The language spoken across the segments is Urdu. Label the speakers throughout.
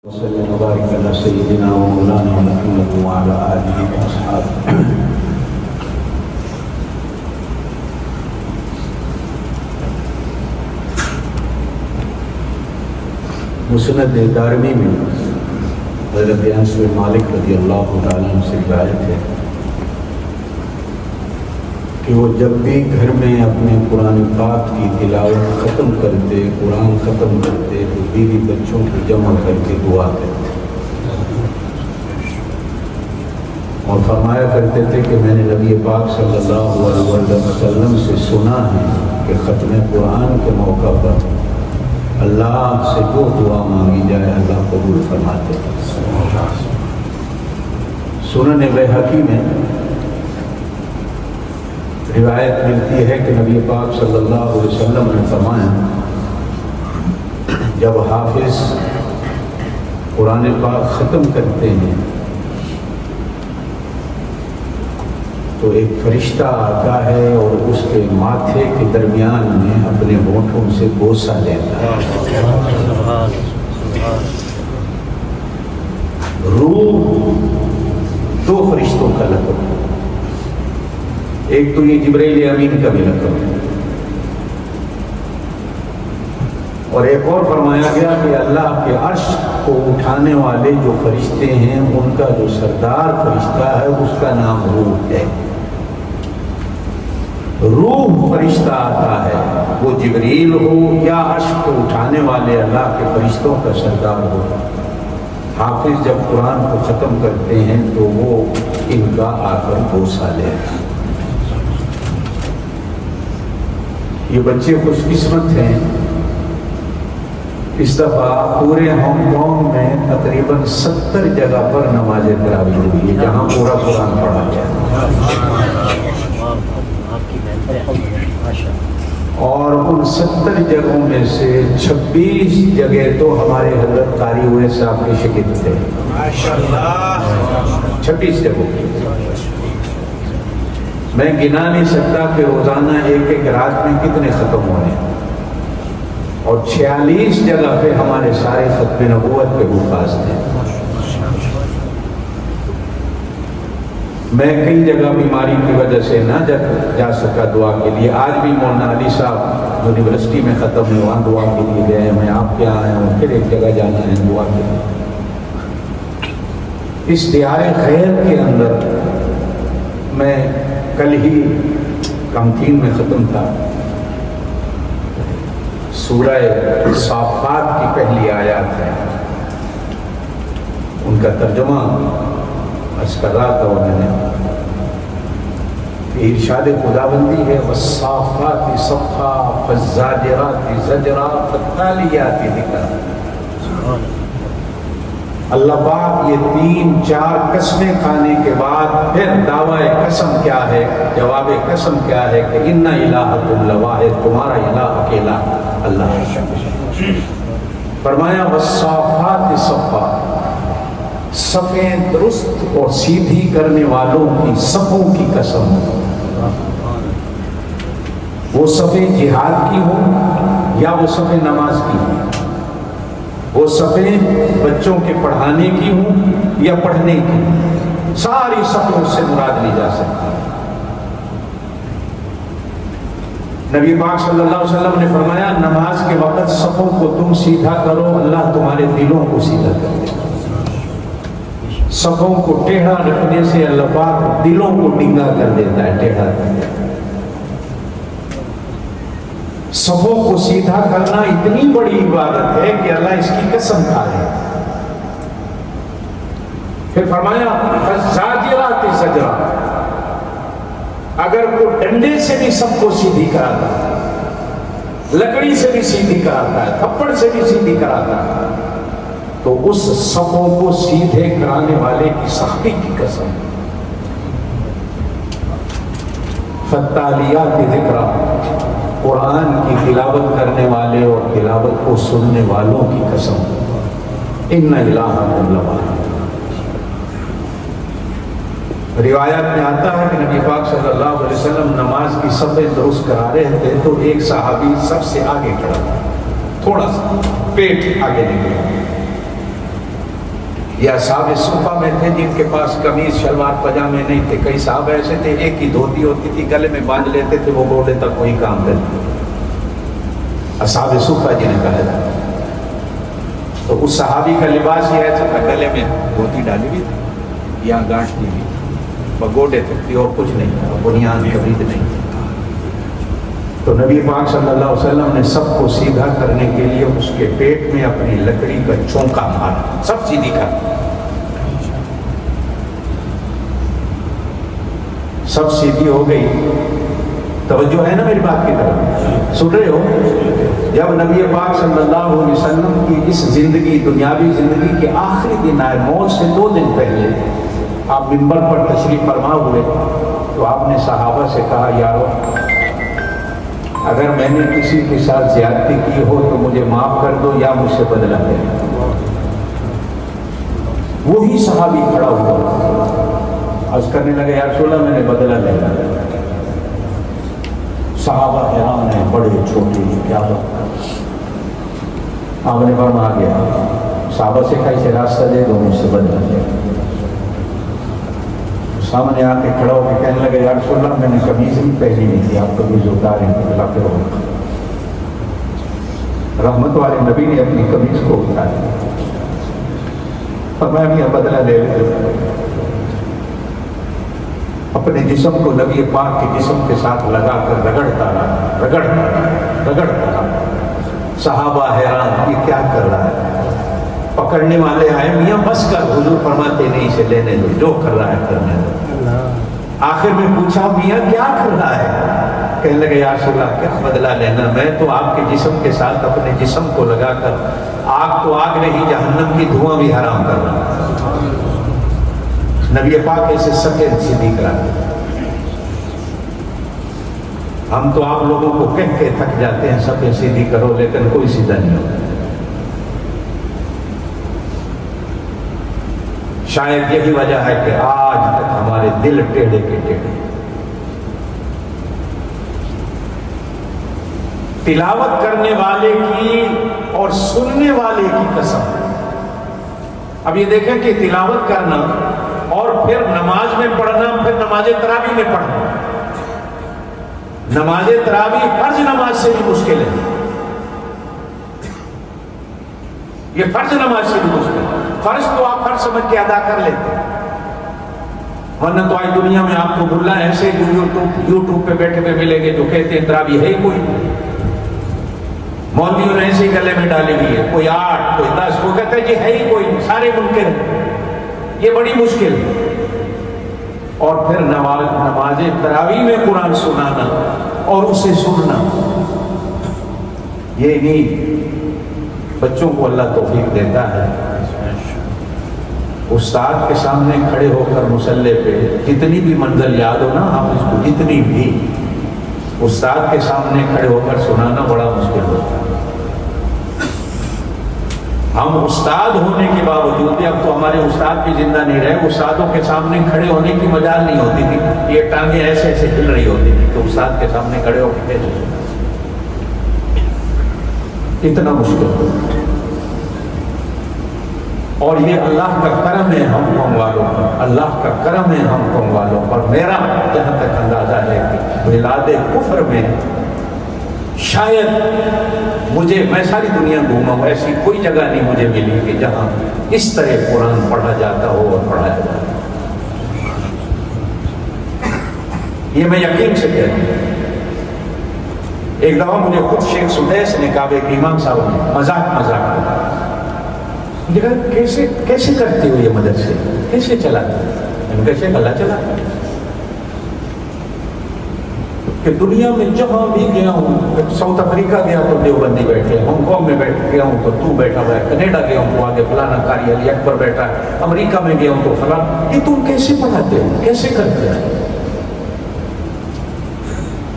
Speaker 1: وصلی اللہ وبارک علی سیدنا و مولانا محمد وعلی آلہ واصحابہ۔ مسند دارمی میں حضرت انس بن مالک رضی اللہ تعالیٰ عنہ سے روایت ہے کہ وہ جب بھی گھر میں اپنے قرآن پاک کی تلاوت ختم کرتے، قرآن ختم کرتے تو بیوی بچوں کو جمع کر کے دعا کرتے اور فرمایا کرتے تھے کہ میں نے نبی پاک صلی اللہ علیہ وسلم سے سنا ہے کہ ختم قرآن کے موقع پر اللہ سے جو دعا مانگی جائے اللہ قبول فرماتے ہیں۔ سنن بیہقی میں روایت ملتی ہے کہ نبی پاک صلی اللہ علیہ وسلم نے فرمایا جب حافظ قرآن پاک ختم کرتے ہیں تو ایک فرشتہ آتا ہے اور اس کے ماتھے کے درمیان میں اپنے ہونٹوں سے بوسہ لیتا ہے۔ روح دو فرشتوں کا لقب ہے، ایک تو یہ جبرائیل امین کا بھی لقب ہے اور ایک اور فرمایا گیا کہ اللہ کے عرش کو اٹھانے والے جو فرشتے ہیں ان کا جو سردار فرشتہ ہے اس کا نام روح ہے۔ روح فرشتہ آتا ہے، وہ جبریل ہو یا عرش کو اٹھانے والے اللہ کے فرشتوں کا سردار ہو۔ حافظ جب قرآن کو ختم کرتے ہیں تو وہ ان کا آ کر بوسہ لیتا ہے۔ یہ بچے خوش قسمت ہیں، اس دفعہ پورے ہانگ کانگ میں تقریباً 70 جگہ پر نماز تراویح ہوئی ہے جہاں پورا قرآن پڑھا گیا، اور ان 70 جگہوں میں سے 26 جگہ تو ہمارے حضرت قاری ہوئے صاحب کے شاگرد تھے۔ 26 جگہوں میں گنا نہیں سکتا کہ روزانہ ایک ایک رات میں کتنے ختم ہونے، اور 46 جگہ پہ ہمارے سارے ختم نبوت کے حفاظ تھے۔ میں کئی جگہ بیماری کی وجہ سے نہ جا سکا دعا کے لیے، آج بھی مولانا علی صاحب یونیورسٹی میں ختم ہوئے وہاں دعا کے لیے گئے، میں آپ کے آیا ہوں، پھر ایک جگہ جانا ہے دعا کے لیے۔ اس دیار خیر کے اندر میں کل ہی کمتین میں ختم تھا، سورہ صافات کی پہلی آیات ہے، ان کا ترجمہ عرض کر رہا تھا میں نے کہ ارشاد خداوندی ہے والصافات صفا فالزاجرات زجرا فالتالیات ذکرا۔ اللہ پاک یہ 3-4 قسمیں کھانے کے بعد پھر دعوی قسم کیا ہے، جواب قسم کیا ہے کہ ان الہکم لواحد، تمہارا الہ اکیلا اللہ ہے۔ فرمایا والصافات صفا، صفیں درست اور سیدھی کرنے والوں کی صفوں کی قسم، وہ صفیں جہاد کی ہوں یا وہ صفیں نماز کی ہوں، وہ صفیں بچوں کے پڑھانے کی ہوں یا پڑھنے کی ہوں، ساری صفیں اس سے مراد لی جا سکتی ہیں۔ نبی پاک صلی اللہ علیہ وسلم نے فرمایا نماز کے وقت صفوں کو تم سیدھا کرو، اللہ تمہارے دلوں کو سیدھا کرے۔ صفوں کو ٹیڑھا رکھنے سے اللہ پاک دلوں کو ڈنگا کر دیتا ہے، ٹیڑھا کر دیتا ہے۔ صفوں کو سیدھا کرنا اتنی بڑی عبادت ہے کہ اللہ اس کی قسم کھائے۔ پھر فرمایا فالزاجرات زجرا، اگر کوئی ڈنڈے سے بھی سب کو سیدھی کراتا ہے، لکڑی سے بھی سیدھی کراتا ہے، تھپڑ سے بھی سیدھی کراتا ہے، تو اس صفوں کو سیدھے کرانے والے کی سختی کی قسم۔ فالتالیات ذکرا، قرآن کی تلاوت کرنے والے اور تلاوت کو سننے والوں کی قسم۔ ان الہکم لواحد۔ روایات میں آتا ہے کہ نبی پاک صلی اللہ علیہ وسلم نماز کی صفیں درست کرا رہے تھے تو ایک صحابی سب سے آگے کھڑا تھا، تھوڑا سا پیٹ آگے نکلا، یہ اصحاب صفہ میں تھے جن کے پاس قمیص شلوار پجامے نہیں تھے. کئی صحابہ ایسے تھے ایک ہی دھوتی ہوتی تھی گلے میں باندھ لیتے تھے, وہ گوڑے تک کوئی کام کرتے. اصحاب صفہ جنہیں کہا جاتا. تو اس صحابی کا لباس یہ ایسا تھا, گلے میں دھوتی ڈالی ہوئی تھی, یہاں گانٹھ دی ہوئی, بگوڑے تھے اور کچھ نہیں تھا, بنیاد کبید نہیں تھی. تو نبی پاک صلی اللہ علیہ وسلم نے سب کو سیدھا کرنے کے لیے اس کے پیٹ میں اپنی لکڑی کا چونکا مارا, سب سیدھی کر, سب سیدھی ہو گئی. توجہ ہے نا میری بات کی طرف, سن رہے ہو؟ جب نبی پاک صلی اللہ علیہ وسلم کی اس زندگی, دنیاوی زندگی کے آخری دن آئے, موت سے 2 دن پہلے آپ منبر پر تشریف فرما ہوئے, تو آپ نے صحابہ سے کہا, یارو اگر میں نے کسی کے ساتھ زیادتی کی ہو تو مجھے معاف کر دو یا مجھ سے بدلہ لے. وہی صحابی کھڑا ہوا, عرض کرنے لگے یا رسول اللہ میں نے بدلہ لیا. صحابہ حیران ہیں, بڑے چھوٹے, کیا بات. آپ نے فرمایا آ گیا, صحابہ سے کہا اسے راستہ دے دو, مجھ سے بدلہ لے. سامنے آ کے کھڑا ہو کے کہنے لگے یا رسول اللہ میں نے قمیض بھی پہنی نہیں تھی, آپ قمیض اتاریں اللہ پہ ہو. رحمت والے نبی نے اپنی قمیض کو اتارا, فرمایا میاں بدلہ لے لے. اپنے جسم کو نبی پاک کے جسم کے ساتھ لگا کر رگڑتا رہا. صحابہ حیران, یہ کیا کر رہا ہے. پکڑنے والے آئے, میاں بس کر, حضور فرماتے نہیں اسے لینے دو, جو کر رہا ہے کرنے دو. آخر میں پوچھا میاں کیا کر رہا ہے. کہنے لگے یا رسول اللہ کیا بدلہ لینا, میں تو آپ کے جسم کے ساتھ اپنے جسم کو لگا کر آگ تو آگ نہیں, جہنم کی دھواں بھی حرام کر رہا ہوں. نبی پاک ایسے سفید سیدھی کراتے. ہم تو آپ لوگوں کو کہہ کے تھک جاتے ہیں سفید سیدھی کرو, لیکن کوئی سیدھا نہیں ہوتا. شاید یہی وجہ ہے کہ آج تک ہمارے دل ٹیڑھے کے ٹیڑھے. تلاوت کرنے والے کی اور سننے والے کی قسم. اب یہ دیکھیں کہ تلاوت کرنا اور پھر نماز میں پڑھنا, پھر نماز تراویح میں پڑھنا. نماز تراویح فرض نماز سے بھی مشکل ہے, یہ فرض نماز سے بھی مشکل ہے. فرض تو آپ فرض سمجھ کے ادا کر لیتے, ورنہ تو آج دنیا میں آپ کو بھلا ایسے یوٹیوب پہ بیٹھے ہوئے ملیں گے جو کہتے ہیں تراویح ہے ہی کوئی. مولویوں نے ایسے گلے میں ڈالی ہوئی ہے, کوئی 8 کوئی 10, وہ کہتے ہیں جی ہے ہی کوئی, سارے منکر ہیں. یہ بڑی مشکل ہے. اور پھر نماز تراویح میں قرآن سنانا اور اسے سننا, یہ نہیں. بچوں کو اللہ توفیق دیتا ہے, استاد کے سامنے کھڑے ہو کر مصلی پہ جتنی بھی منزل یاد ہو نا آپ اس کو, جتنی بھی, استاد کے سامنے کھڑے ہو کر سنانا بڑا مشکل ہوتا ہے. ہم استاد ہونے کے باوجود بھی, اب تو ہمارے استاد بھی زندہ نہیں رہے, استادوں کے سامنے کھڑے ہونے کی مجال نہیں ہوتی تھی. یہ ٹانگیں ایسے ایسے ہل رہی ہوتی تھی کہ استاد کے سامنے کھڑے ہو کے کیسے سنا, اتنا مشکل ہوتا. اور یہ اللہ کا کرم ہے ہم قوم والوں پر, اللہ کا کرم ہے ہم قوم والوں پر. میرا جہاں تک اندازہ ہے کہ بلاد کفر میں شاید مجھے, میں ساری دنیا گھوما ہوں, ایسی کوئی جگہ نہیں مجھے ملی کہ جہاں اس طرح قرآن پڑھا جاتا ہو اور پڑھایا جاتا ہو. یہ میں یقین سے کہتا ہوں. ایک دفعہ مجھے خود شیخ سدیس نے کہا, ایک امام صاحب نے مذاق مجھے کہا کیسے کرتے ہو یہ مدرسے, کیسے چلاتے؟ میں نے کیسے اللہ چلا کہ دنیا میں جہاں بھی گیا ہوں, ساؤتھ افریقہ گیا تو دیوبندی بیٹھے, ہانگ کانگ میں بیٹھ گیا ہوں تو بیٹھا ہوا ہے, کینیڈا گیا ہوں تو آگے فلانا قاری علی اکبر بیٹھا ہے, امریکہ میں گیا ہوں تو فلانا. یہ تم کیسے پڑھاتے ہو, کیسے کرتے ہیں؟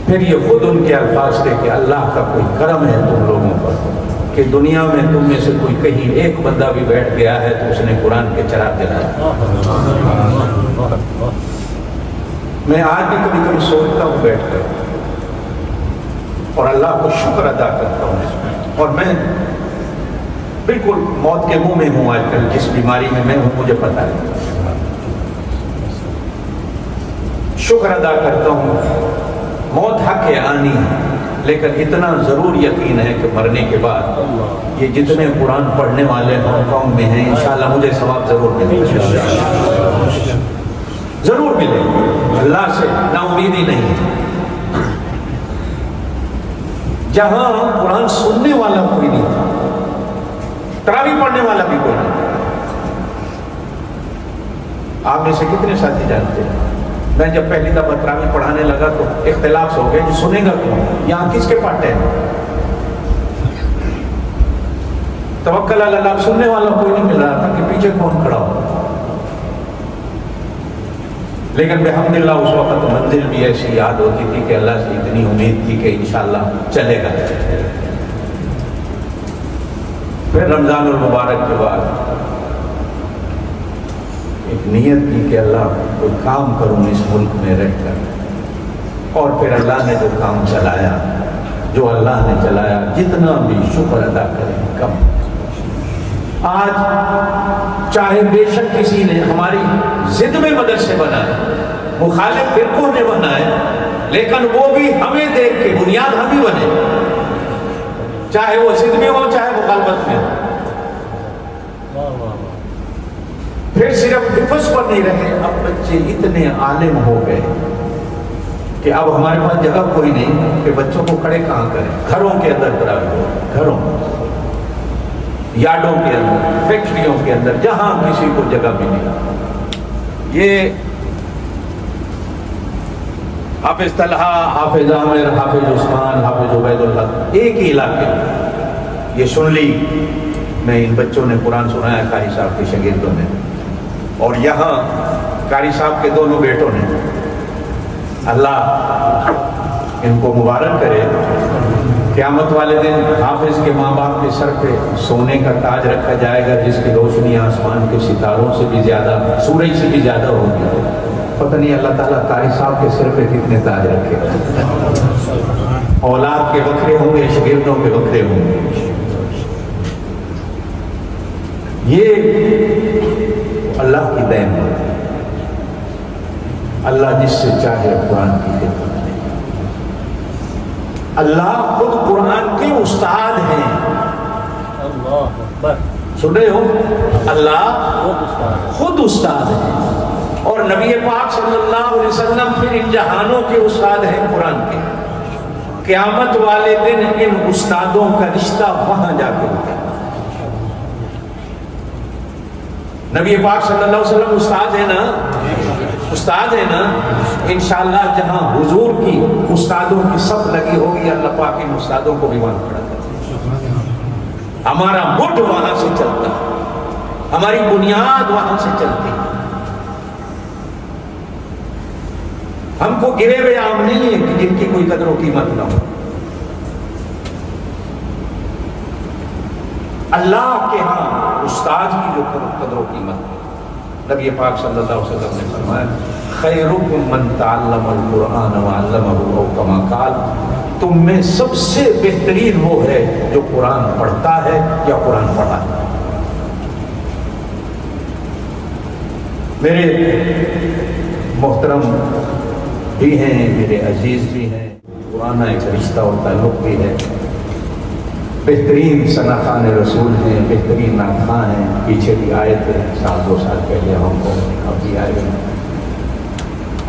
Speaker 1: پھر یہ خود ان کے الفاظ تھے کہ اللہ کا کوئی کرم ہے تم لوگوں پر کہ دنیا میں تم میں سے کوئی کہیں ایک بندہ بھی بیٹھ گیا ہے تو اس نے قرآن کے چراغ جلائے. میں آج بھی کبھی کبھی سوچتا ہوں بیٹھ کر اور اللہ کو شکر ادا کرتا ہوں اس میں. اور میں بالکل موت کے منہ میں ہوں آج کل، جس بیماری میں ہوں مجھے پتا ہے. شکر ادا کرتا ہوں، موت حق ہے، آنی ہے، لیکن اتنا ضرور یقین ہے کہ مرنے کے بعد یہ جتنے قرآن پڑھنے والے ہانگ کانگ میں ہیں انشاءاللہ مجھے ثواب ضرور ملے گا، ضرور ملے گا. اللہ سے نا امیدی نہیں. جہاں قرآن سننے والا کوئی نہیں تھا، تراویح پڑھنے والا بھی کوئی نہیں. آپ میں سے کتنے ساتھی جانتے ہیں میں جب پہلی دفعہ تراویح پڑھانے لگا تو اختلاف ہو گئے، جو سنے گا کون، یہاں کس کے پاس ٹائم؟ توکل علی اللہ، سننے والا کوئی نہیں مل رہا تھا کہ پیچھے کون کھڑا ہو. لیکن بحمدللہ اس وقت منزل بھی ایسی یاد ہوتی تھی کہ اللہ سے اتنی امید تھی کہ انشاءاللہ چلے گا. پھر رمضان المبارک کے بعد ایک نیت کی کہ اللہ کوئی کام کروں اس ملک میں رہ کر، اور پھر اللہ نے جو کام چلایا، جو اللہ نے چلایا، جتنا بھی شکر ادا کریں کم. آج چاہے بے شک کسی نے ہماری ضد میں مدرسے بنائے، مخالف فرقوں نے بنائے، لیکن وہ بھی ہمیں دیکھ کے بنیاد ہم ہی بنے، چاہے وہ ضد میں ہو چاہے مخالفت میں ہو. پھر صرف حفظ پر نہیں رہے، اب بچے اتنے عالم ہو گئے کہ اب ہمارے پاس جگہ کوئی نہیں کہ بچوں کو کھڑے کہاں کریں. گھروں کے اندر تراویح ہو، گھروں، یارڈوں کے اندر، فیکٹریوں کے اندر، جہاں کسی کو جگہ ملی. یہ حافظ طلحہ، حافظ عامر، حافظ عثمان، حافظ عبید اللہ ایک ہی علاقے میں، یہ سنلی میں ان بچوں نے قرآن سنایا قاری صاحب کے شاگردوں نے، اور یہاں قاری صاحب کے دونوں بیٹوں نے. اللہ ان کو مبارک کرے. قیامت والے دن حافظ کے ماں باپ کے سر پہ سونے کا تاج رکھا جائے گا جس کی روشنی آسمان کے ستاروں سے بھی زیادہ، سورج سے بھی زیادہ ہوگی. پتہ نہیں اللہ تعالیٰ قاری صاحب کے سر پہ کتنے تاج رکھے گا. اولاد کے بکرے ہوں گے، شاگردوں کے بکرے ہوں گے. یہ اللہ کی دین ہے. اللہ جس سے چاہے قرآن کی خدمت دے. اللہ خود قرآن کے استاد ہیں.
Speaker 2: اللہ اکبر،
Speaker 1: سن رہے ہو؟ اللہ خود استاد ہے، اور نبی پاک صلی اللہ علیہ وسلم پھر ان جہانوں کے استاد ہیں قرآن کے. قیامت والے دن ان استادوں کا رشتہ وہاں جا کے ہوگا. نبی پاک صلی اللہ علیہ وسلم استاد ہے نا، استاد ہے نا. انشاءاللہ جہاں حضور کی استادوں کی صف لگی ہوگی، اللہ پاک ان استادوں کو بھی وہاں کھڑا کرے. ہمارا مڈ وہاں سے چلتا ہے، ہماری بنیاد وہاں سے چلتی ہے. ہم کو گرے ہوئے عام نہیں ہے کہ جن کی کوئی قدر و قیمت نہ ہو. اللہ کے ہاں استاد کی جو قدر و قیمت، نبی پاک صلی اللہ علیہ وسلم نے فرمایا خیرکم من تعلم القرآن وعلمہ، او کما قال، تم میں سب سے بہترین وہ ہے جو قرآن پڑھتا ہے یا قرآن پڑھاتا ہے. میرے محترم بھی ہیں، میرے عزیز بھی ہیں، پرانا ایک رشتہ اور تعلق بھی ہے. بہترین ثنا خوان رسول ہیں، بہترین نعت خواں ہیں. پیچھے بھی آئے تھے 2 سال پہلے ہم کو، ابھی آئے ہیں.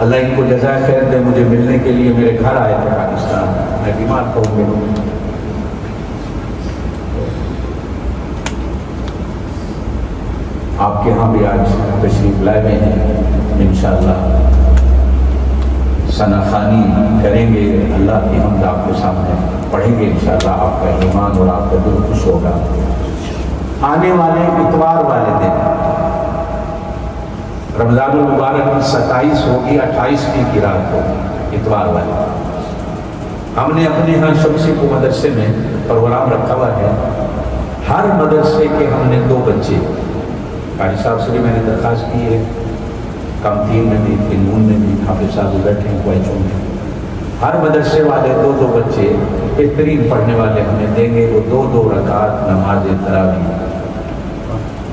Speaker 1: اللہ ان کو جزائے خیر دے. مجھے ملنے کے لیے میرے گھر آئے تھے پاکستان. میں بیمار تھا ہوں. آپ کے ہاں بھی آج تشریف لائے ہوئے ہیں. انشاءاللہ ثنا خوانی کریں گے. اللہ کی حمد آپ کے سامنے پڑھیں گے. انشاءاللہ آپ کا ایمان اور آپ کا دل خوش ہوگا. آنے والے اتوار والے دن رمضان المبارک 27 ہوگی، 28ویں کی رات ہوگی، اتوار والے. ہم نے اپنے ہاں شمسی کو مدرسے میں پروگرام رکھا ہوا ہے. ہر مدرسے کے ہم نے 2 بچے، قاری صاحب سے بھی میں نے درخواست کی ہے، کامتین میں بھی، قنون میں بھی، حافظ صاحب بیٹھے ہیں کوئچوں میں. ہر مدرسے والے 2 بچے بہترین پڑھنے والے ہمیں دیں گے. وہ 2 رکعت نماز تراویح